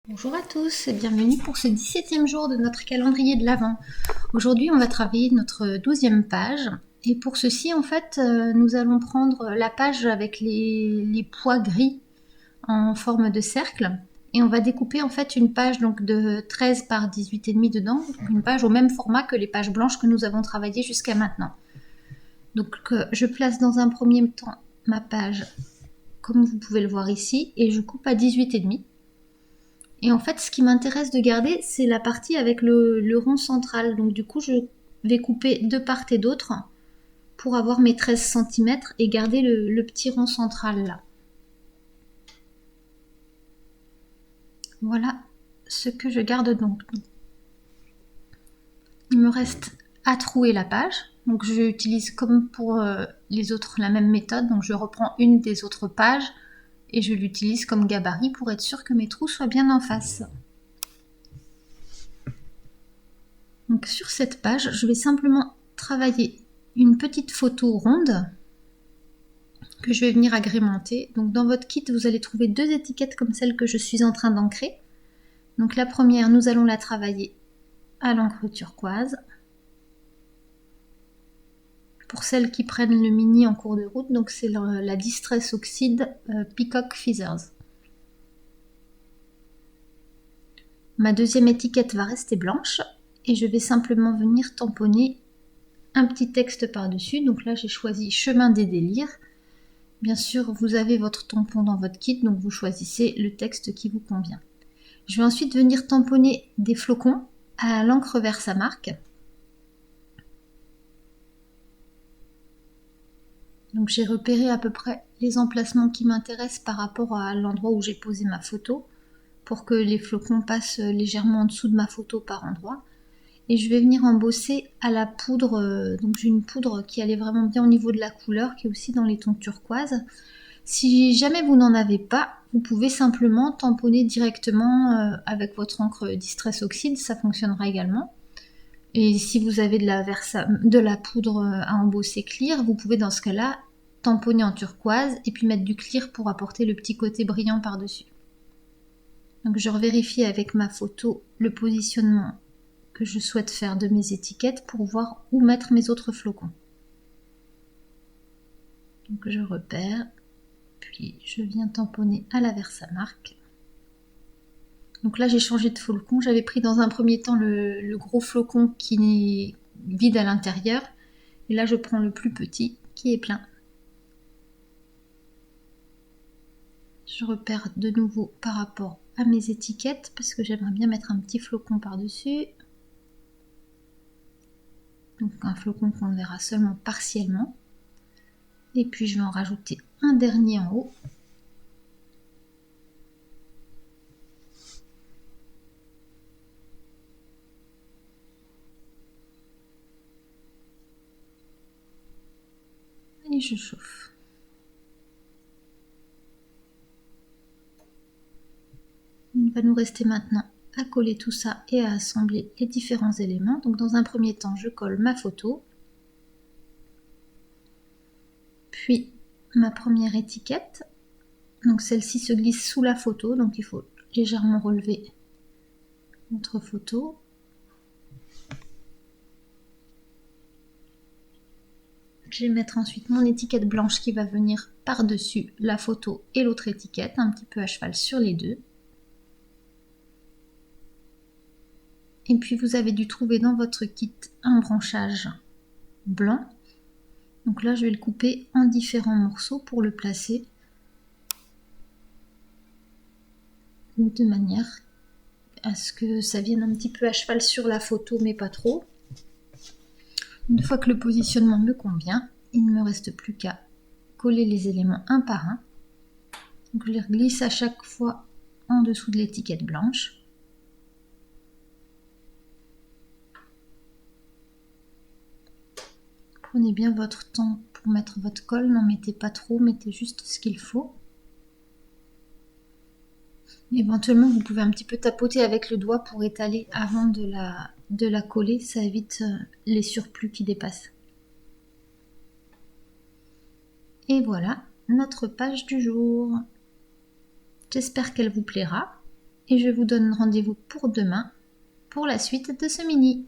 Bonjour à tous et bienvenue pour ce 17e jour de notre calendrier de l'Avent. Aujourd'hui, on va travailler notre 12e page. Et pour ceci, en fait, nous allons prendre la page avec les pois gris en forme de cercle. Et on va découper en fait une page donc de 13 par 18,5 dedans, une page au même format que les pages blanches que nous avons travaillées jusqu'à maintenant. Donc je place dans un premier temps ma page, comme vous pouvez le voir ici, et je coupe à 18,5. Et en fait, ce qui m'intéresse de garder, c'est la partie avec le rond central. Donc du coup, je vais couper de part et d'autre pour avoir mes 13 cm et garder le petit rond central là. Voilà ce que je garde donc. Il me reste à trouer la page. Donc j'utilise comme pour les autres la même méthode. Donc je reprends une des autres pages et je l'utilise comme gabarit pour être sûr que mes trous soient bien en face. Donc sur cette page, je vais simplement travailler une petite photo ronde que je vais venir agrémenter. Donc dans votre kit, vous allez trouver deux étiquettes comme celle que je suis en train d'ancrer. Donc la première, nous allons la travailler à l'encre turquoise. Pour celles qui prennent le mini en cours de route, donc c'est la Distress Oxide Peacock Feathers. Ma deuxième étiquette va rester blanche et je vais simplement venir tamponner un petit texte par-dessus. Donc là, j'ai choisi Chemin des délires. Bien sûr, vous avez votre tampon dans votre kit, donc vous choisissez le texte qui vous convient. Je vais ensuite venir tamponner des flocons à l'encre Versamark. Donc j'ai repéré à peu près les emplacements qui m'intéressent par rapport à l'endroit où j'ai posé ma photo, pour que les flocons passent légèrement en dessous de ma photo par endroit. Et je vais venir embosser à la poudre, donc j'ai une poudre qui allait vraiment bien au niveau de la couleur, qui est aussi dans les tons turquoise. Si jamais vous n'en avez pas, vous pouvez simplement tamponner directement avec votre encre Distress Oxide, ça fonctionnera également. Et si vous avez de la poudre à embosser clear, vous pouvez dans ce cas-là tamponner en turquoise et puis mettre du clear pour apporter le petit côté brillant par-dessus. Donc je revérifie avec ma photo le positionnement que je souhaite faire de mes étiquettes pour voir où mettre mes autres flocons. Donc je repère, puis je viens tamponner à la Versamark. Donc là j'ai changé de flocon, j'avais pris dans un premier temps le gros flocon qui est vide à l'intérieur, et là je prends le plus petit qui est plein. Je repère de nouveau par rapport à mes étiquettes parce que j'aimerais bien mettre un petit flocon par-dessus. Donc un flocon qu'on verra seulement partiellement. Et puis je vais en rajouter un dernier en haut. Et je chauffe. Il va nous rester maintenant à coller tout ça et à assembler les différents éléments. Donc dans un premier temps, je colle ma photo, puis ma première étiquette. Donc celle-ci se glisse sous la photo, donc il faut légèrement relever notre photo. Je vais mettre ensuite mon étiquette blanche qui va venir par-dessus la photo et l'autre étiquette, un petit peu à cheval sur les deux. Et puis vous avez dû trouver dans votre kit un branchage blanc. Donc là je vais le couper en différents morceaux pour le placer de manière à ce que ça vienne un petit peu à cheval sur la photo mais pas trop. Une fois que le positionnement me convient, il ne me reste plus qu'à coller les éléments un par un. Donc je les glisse à chaque fois en dessous de l'étiquette blanche. Prenez bien votre temps pour mettre votre colle, n'en mettez pas trop, mettez juste ce qu'il faut. Éventuellement, vous pouvez un petit peu tapoter avec le doigt pour étaler avant de la coller, ça évite les surplus qui dépassent. Et voilà notre page du jour. J'espère qu'elle vous plaira. et je vous donne rendez-vous pour demain pour la suite de ce mini.